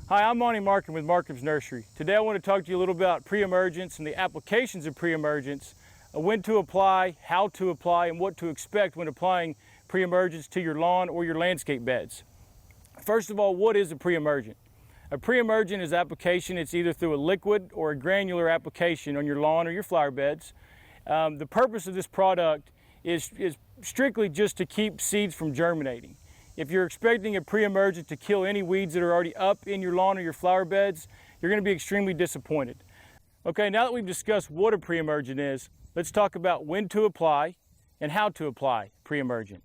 Hi, I'm Monty Marcum with Marcum's Nursery. Today I want to talk to you a little about pre-emergence and the applications of pre-emergence, when to apply, how to apply, and what to expect when applying pre-emergence to your lawn or your landscape beds. First of all, what is a pre-emergent? A pre-emergent is application. It's either through a liquid or a granular application on your lawn or your flower beds. The purpose of this product is strictly just to keep seeds from germinating. If you're expecting a pre-emergent to kill any weeds that are already up in your lawn or your flower beds, you're going to be extremely disappointed. Okay, now that we've discussed what a pre-emergent is, let's talk about when to apply and how to apply pre-emergent.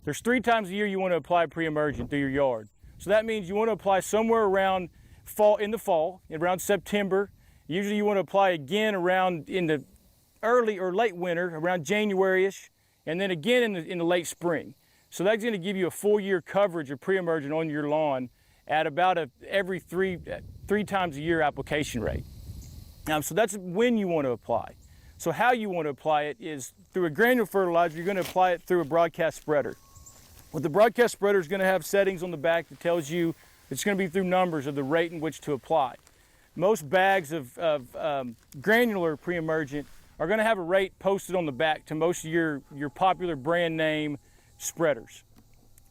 There's 3 times a year you want to apply pre-emergent through your yard. So that means you want to apply somewhere around in the fall, around September. Usually you want to apply again around in the early or late winter, around January-ish, and then again in the late spring. So that's going to give you a full year coverage of pre-emergent on your lawn at about every three times a year application rate. So that's when you want to apply. So how you want to apply it is through a granular fertilizer. You're going to apply it through a broadcast spreader. What the broadcast spreader is going to have settings on the back that tells you it's going to be through numbers of the rate in which to apply. Most bags of granular pre-emergent are going to have a rate posted on the back to most of your popular brand name spreaders.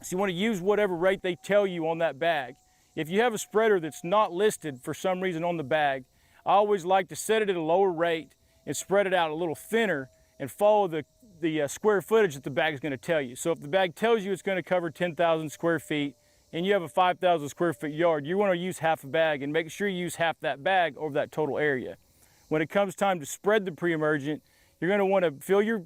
So you want to use whatever rate they tell you on that bag. If you have a spreader that's not listed for some reason on the bag, I always like to set it at a lower rate and spread it out a little thinner and follow the square footage that the bag is going to tell you. So if the bag tells you it's going to cover 10,000 square feet and you have a 5,000 square foot yard, you want to use half a bag and make sure you use half that bag over that total area. When it comes time to spread the pre-emergent, you're going to want to fill your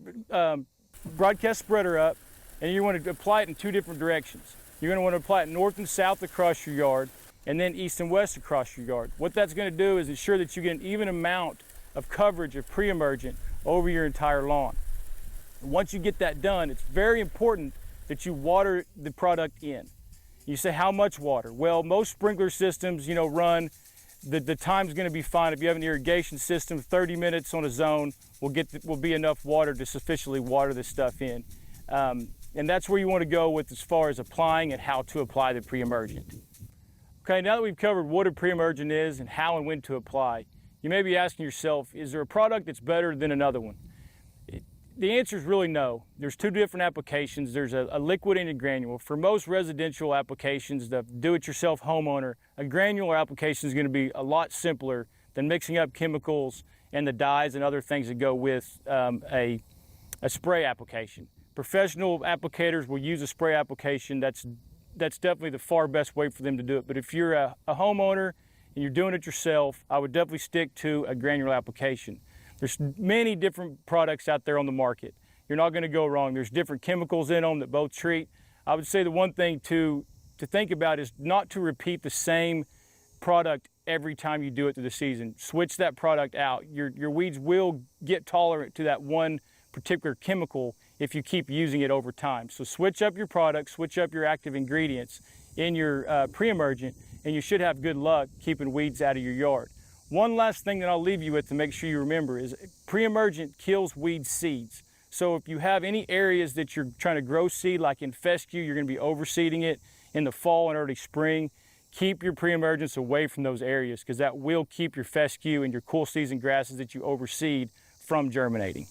broadcast spreader up, and you want to apply it in 2 different directions. You're going to want to apply it north and south across your yard, and then east and west across your yard. What that's going to do is ensure that you get an even amount of coverage of pre-emergent over your entire lawn. And once you get that done, it's very important that you water the product in. You say, how much water? Well, most sprinkler systems, run, the time's going to be fine. If you have an irrigation system, 30 minutes on a zone will be enough water to sufficiently water this stuff in. And that's where you want to go with as far as applying and how to apply the pre-emergent. Okay, now that we've covered what a pre-emergent is and how and when to apply, you may be asking yourself, is there a product that's better than another one? The answer is really no. There's 2 different applications. There's a liquid and a granular. For most residential applications, the do-it-yourself homeowner, a granular application is going to be a lot simpler than mixing up chemicals and the dyes and other things that go with a spray application. Professional applicators will use a spray application. That's definitely the far best way for them to do it. But if you're a homeowner and you're doing it yourself, I would definitely stick to a granular application. There's many different products out there on the market. You're not going to go wrong. There's different chemicals in them that both treat. I would say the one thing to think about is not to repeat the same product every time you do it through the season. Switch that product out. Your weeds will get tolerant to that one particular chemical if you keep using it over time. So switch up your product, switch up your active ingredients in your pre-emergent, and you should have good luck keeping weeds out of your yard. One last thing that I'll leave you with to make sure you remember is pre-emergent kills weed seeds. So if you have any areas that you're trying to grow seed, like in fescue, you're going to be overseeding it in the fall and early spring, keep your pre-emergence away from those areas, because that will keep your fescue and your cool season grasses that you overseed from germinating.